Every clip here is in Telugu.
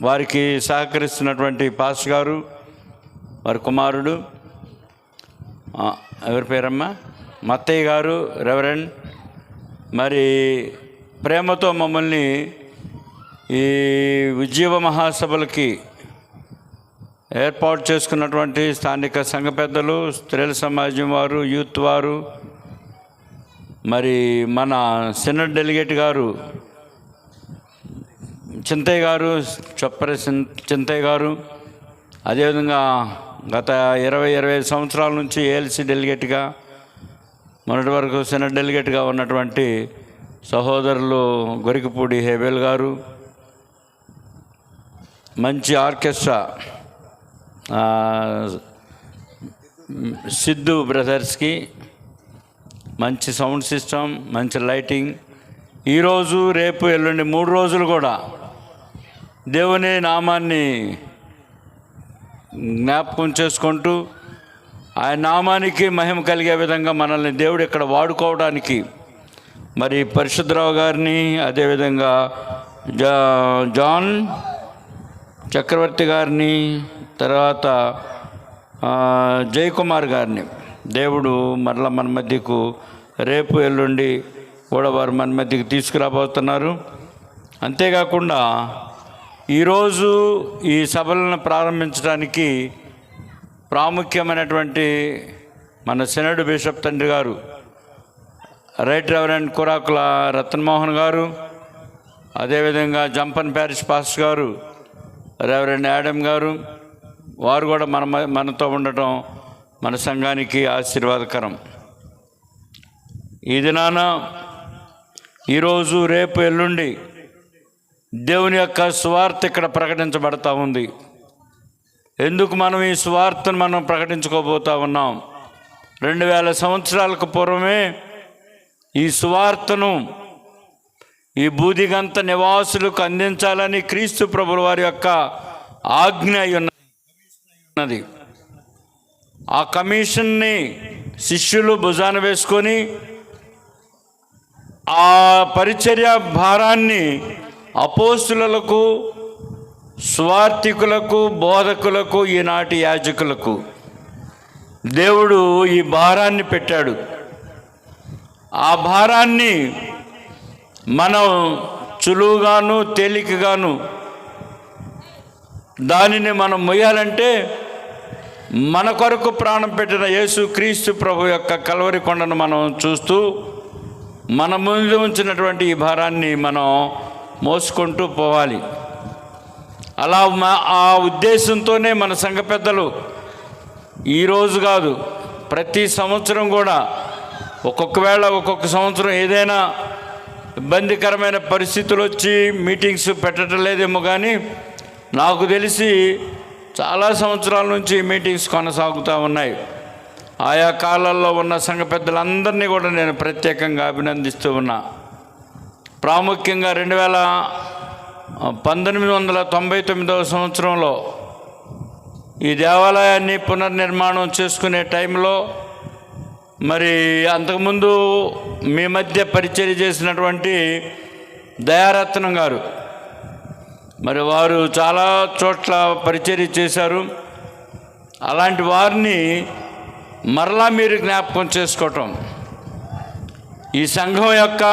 వారికి సహకరిస్తున్నటువంటి పాస్ గారు, వారి కుమారుడు ఎవరి పేరమ్మా, మత్తయ్య గారు, రెవరెండ్, మరి ప్రేమతో మమ్మల్ని ఈ ఉజ్జీవ మహాసభలకి ఏర్పాటు చేసుకున్నటువంటి స్థానిక సంఘ పెద్దలు, స్త్రీల సమాజం వారు, యూత్ వారు, మరి మన సినడ్ డెలిగేట్ గారు చింతయ్య గారు, చొప్పరి చింతయ్య గారు, అదేవిధంగా గత 20-25 సంవత్సరాల నుంచి ఏఎల్సి డెలిగేట్గా, మొన్నటి వరకు సినడ్ డెలిగేట్గా ఉన్నటువంటి సహోదరులు గొరికిపూడి హేబెల్ గారు, మంచి ఆర్కెస్ట్రా సిద్ధు బ్రదర్స్కి, మంచి సౌండ్ సిస్టమ్, మంచి లైటింగ్, ఈరోజు రేపు ఎల్లుండి 3 రోజులు కూడా దేవుని నామాన్ని జ్ఞాపకం చేసుకుంటూ ఆయన నామానికి మహిమ కలిగే విధంగా మనల్ని దేవుడు ఇక్కడ వాడుకోవడానికి మరి పరిశుద్ధరావు గారిని, అదేవిధంగా జాన్ చక్రవర్తి గారిని, తర్వాత జయకుమార్ గారిని దేవుడు మరలా మన మధ్యకు రేపు ఎల్లుండి కూడా వారు మన మధ్యకు తీసుకురాబోతున్నారు. అంతేకాకుండా ఈరోజు ఈ సభలను ప్రారంభించడానికి ప్రాముఖ్యమైనటువంటి మన సినడ్ బిషప్ తండ్రి గారు రైట్ రెవరెండ్ కురాకుల రత్నమోహన్ గారు, అదేవిధంగా జంపన్ ప్యారిష్ పాస్టర్ గారు రెవరెండ్ యాడమ్ గారు, వారు కూడా మనతో ఉండటం మన సంఘానికి ఆశీర్వాదకరం. ఈ దినాన ఈరోజు రేపు ఎల్లుండి దేవుని యొక్క సువార్త ఇక్కడ ప్రకటించబడతా ఉంది. ఎందుకు మనం ఈ సువార్తను మనం ప్రకటించుకోబోతా ఉన్నాం? 2000 సంవత్సరాలకు పూర్వమే ఈ సువార్తను ఈ బూదిగంత నివాసులకు అందించాలని క్రీస్తు ప్రభుల వారి యొక్క ఆజ్ఞ అయి ఉన్నది. ఆ కమిషన్ని శిష్యులు భుజాన వేసుకొని ఆ పరిచర్య భారాన్ని అపోస్తులకు, స్వార్థికులకు, బోధకులకు, ఈనాటి యాజకులకు దేవుడు ఈ భారాన్ని పెట్టాడు. ఆ భారాన్ని మనం చులువుగాను తేలికగాను దానిని మనం మొయ్యాలంటే మన కొరకు ప్రాణం పెట్టిన యేసు క్రీస్తు ప్రభు యొక్క కల్వరి కొండను మనం చూస్తూ మన ముందు ఉంచినటువంటి ఈ భారాన్ని మనం మోసుకుంటూ పోవాలి. అలా ఆ ఉద్దేశంతోనే మన సంఘ పెద్దలు ఈరోజు కాదు, ప్రతి సంవత్సరం కూడా ఒక్కొక్క సంవత్సరం ఏదైనా ఇబ్బందికరమైన పరిస్థితులు వచ్చి మీటింగ్స్ పెట్టడం లేదేమో, కానీ నాకు తెలిసి చాలా సంవత్సరాల నుంచి మీటింగ్స్ కొనసాగుతూ ఉన్నాయి. ఆయా కాలాల్లో ఉన్న సంఘ పెద్దలందరినీ కూడా నేను ప్రత్యేకంగా అభినందిస్తూ ఉన్నా. ప్రాముఖ్యంగా 1999వ సంవత్సరంలో ఈ దేవాలయాన్ని పునర్నిర్మాణం చేసుకునే టైంలో మరి అంతకుముందు మీ మధ్య పరిచర్య చేసినటువంటి దయారత్నం గారు, మరి వారు చాలా చోట్ల పరిచర్య చేశారు. అలాంటి వారిని మరలా మీరు జ్ఞాపకం చేసుకోవటం, ఈ సంఘం యొక్క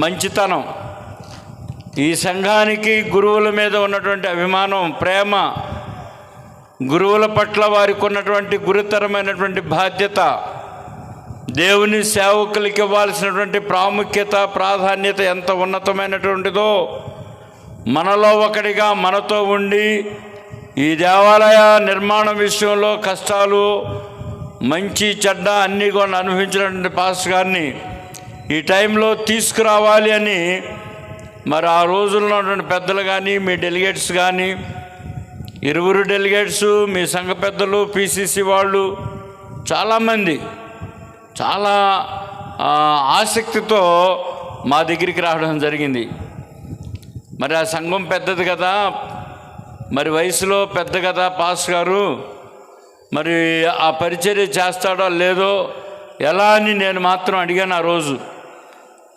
మంచితనం, ఈ సంఘానికి గురువుల మీద ఉన్నటువంటి అభిమానం, ప్రేమ, గురువుల పట్ల వారికి ఉన్నటువంటి గురుతరమైనటువంటి బాధ్యత, దేవుని సేవకులకి ఇవ్వాల్సినటువంటి ప్రాముఖ్యత, ప్రాధాన్యత ఎంత ఉన్నతమైనటువంటిదో మనలో ఒకటిగా మనతో ఉండి ఈ దేవాలయ నిర్మాణ విషయంలో కష్టాలు, మంచి చెడ్డ అన్నీ కూడా అనుభవించినటువంటి పాస్టర్ గారిని ఈ టైంలో తీసుకురావాలి అని మరి ఆ రోజుల్లో ఉన్నటువంటి పెద్దలు కానీ, మీ డెలిగేట్స్ కానీ, 20 డెలిగేట్స్, మీ సంఘ పెద్దలు, పిసిసి వాళ్ళు చాలామంది చాలా ఆసక్తితో మా దగ్గరికి రావడం జరిగింది. మరి ఆ సంఘం పెద్దది కదా, మరి వయసులో పెద్ద కదా పాస్ గారు, మరి ఆ పరిచర్య చేస్తాడో లేదో ఎలా అని నేను మాత్రం అడిగాను ఆ రోజు.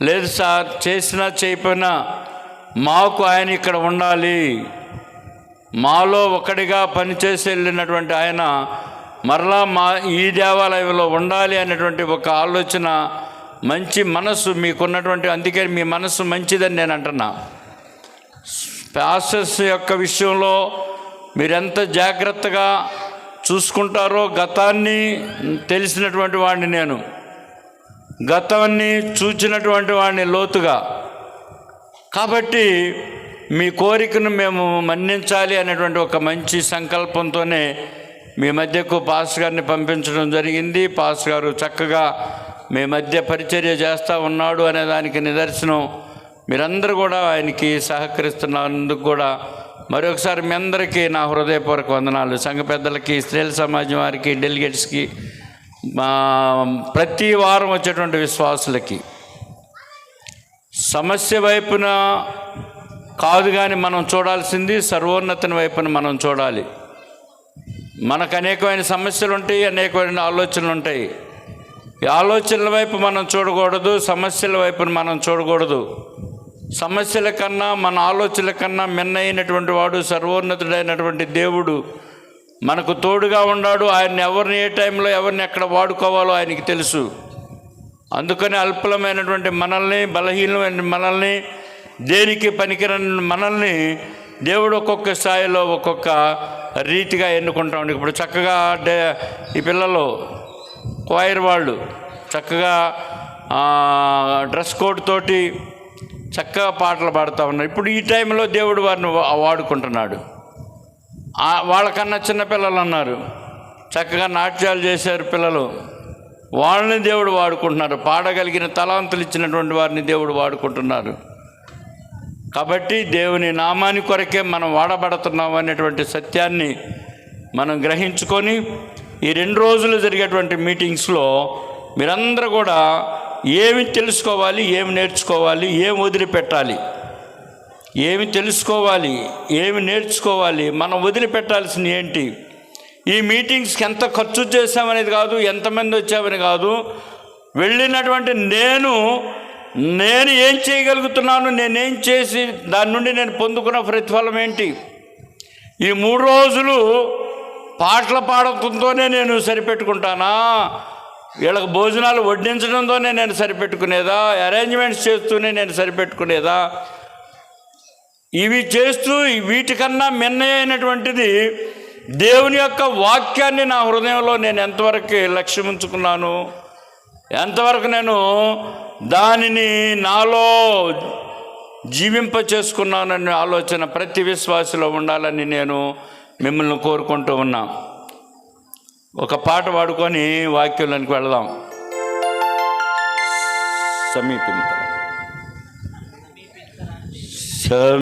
లేదు సార్, చేసినా చేయకపోయినా మాకు ఆయన ఇక్కడ ఉండాలి, మాలో ఒకటిగా పనిచేసి వెళ్ళినటువంటి ఆయన మరలా ఈ దేవాలయంలో ఉండాలి అనేటువంటి ఒక ఆలోచన, మంచి మనసు మీకున్నటువంటి, అందుకే మీ మనసు మంచిదని నేను అంటున్నా. పాస్టర్స్ యొక్క విషయంలో మీరెంత జాగ్రత్తగా చూసుకుంటారో, గతాన్ని తెలిసినటువంటి వాడిని నేను, గతాన్ని చూచినటువంటి వాడిని లోతుగా. కాబట్టి మీ కోరికను మేము మన్నించాలి అనేటువంటి ఒక మంచి సంకల్పంతోనే మీ మధ్యకు పాస్టర్ గారిని పంపించడం జరిగింది. పాస్టర్ గారు చక్కగా మీ మధ్య పరిచర్య చేస్తూ ఉన్నాడు అనే దానికి నిదర్శనం. మీరందరూ కూడా ఆయనకి సహకరిస్తున్నందుకు కూడా మరొకసారి మీ అందరికీ నా హృదయపూర్వక వందనాలు. సంఘ పెద్దలకి, స్త్రీల సమాజం వారికి, డెలిగేట్స్కి, ప్రతి వారం వచ్చేటువంటి విశ్వాసులకి. సమస్య వైపున కాదు కానీ మనం చూడాల్సింది సర్వోన్నతిని వైపున మనం చూడాలి. మనకు అనేకమైన సమస్యలు ఉంటాయి, అనేకమైన ఆలోచనలు ఉంటాయి. ఈ ఆలోచనల వైపు మనం చూడకూడదు, సమస్యల వైపున మనం చూడకూడదు. సమస్యల కన్నా, మన ఆలోచనల కన్నా మిన్నైనటువంటి వాడు సర్వోన్నతుడైనటువంటి దేవుడు మనకు తోడుగా ఉన్నాడు. ఆయన ఎవరిని ఏ టైంలో ఎవరిని ఎక్కడ వాడుకోవాలో ఆయనకి తెలుసు. అందుకని అల్పలమైనటువంటి మనల్ని, బలహీనమైన మనల్ని, దేనికి పనికిరని మనల్ని దేవుడు ఒక్కొక్క స్థాయిలో ఒక్కొక్క రీతిగా ఎన్నుకుంటాం. ఇప్పుడు చక్కగా ఈ పిల్లలు క్వైర్ వాళ్ళు చక్కగా డ్రెస్ కోడ్ తోటి చక్కగా పాటలు పాడుతూ ఉన్నారు. ఇప్పుడు ఈ టైంలో దేవుడు వారిని వాడుకుంటున్నాడు. వాళ్ళకన్నా చిన్నపిల్లలు అన్నారు, చక్కగా నాట్యాలు చేశారు పిల్లలు, వాళ్ళని దేవుడు వాడుకుంటున్నారు. పాడగలిగిన తలాంతులు ఇచ్చినటువంటి వారిని దేవుడు వాడుకుంటున్నారు. కాబట్టి దేవుని నామాని కొరకే మనం వాడబడుతున్నాం అనేటువంటి సత్యాన్ని మనం గ్రహించుకొని ఈ 2 రోజులు జరిగేటువంటి మీటింగ్స్లో మీరందరూ కూడా ఏమి తెలుసుకోవాలి, ఏమి నేర్చుకోవాలి, ఏమి వదిలిపెట్టాలి, ఏమి తెలుసుకోవాలి, ఏమి నేర్చుకోవాలి, మనం వదిలిపెట్టాల్సింది ఏంటి, ఈ మీటింగ్స్కి ఎంత ఖర్చు చేశామనేది కాదు, ఎంతమంది వచ్చామని కాదు, వెళ్ళినటువంటి నేను ఏం చేయగలుగుతున్నాను, నేనేం చేసి దాని నుండి నేను పొందుకున్న ప్రతిఫలం ఏంటి. ఈ 3 రోజులు పాటలు పాడటంతోనే నేను సరిపెట్టుకుంటానా, వీళ్ళకి భోజనాలు వడ్డించడంతోనే నేను సరిపెట్టుకునేదా, అరేంజ్మెంట్స్ చేస్తూనే నేను సరిపెట్టుకునేదా, ఇవి చేస్తూ వీటికన్నా మిన్నైనటువంటిది దేవుని యొక్క వాక్యాన్ని నా హృదయంలో నేను ఎంతవరకు లక్ష్యం ఉంచుకున్నాను, ఎంతవరకు నేను దానిని నాలో జీవింప చేసుకున్నాననే ఆలోచన ప్రతి విశ్వాసలో ఉండాలని నేను మిమ్మల్ని కోరుకుంటూ ఉన్నా. ఒక పాట పాడుకొని వాక్యంలోనికి వెళదాం. సమీపించ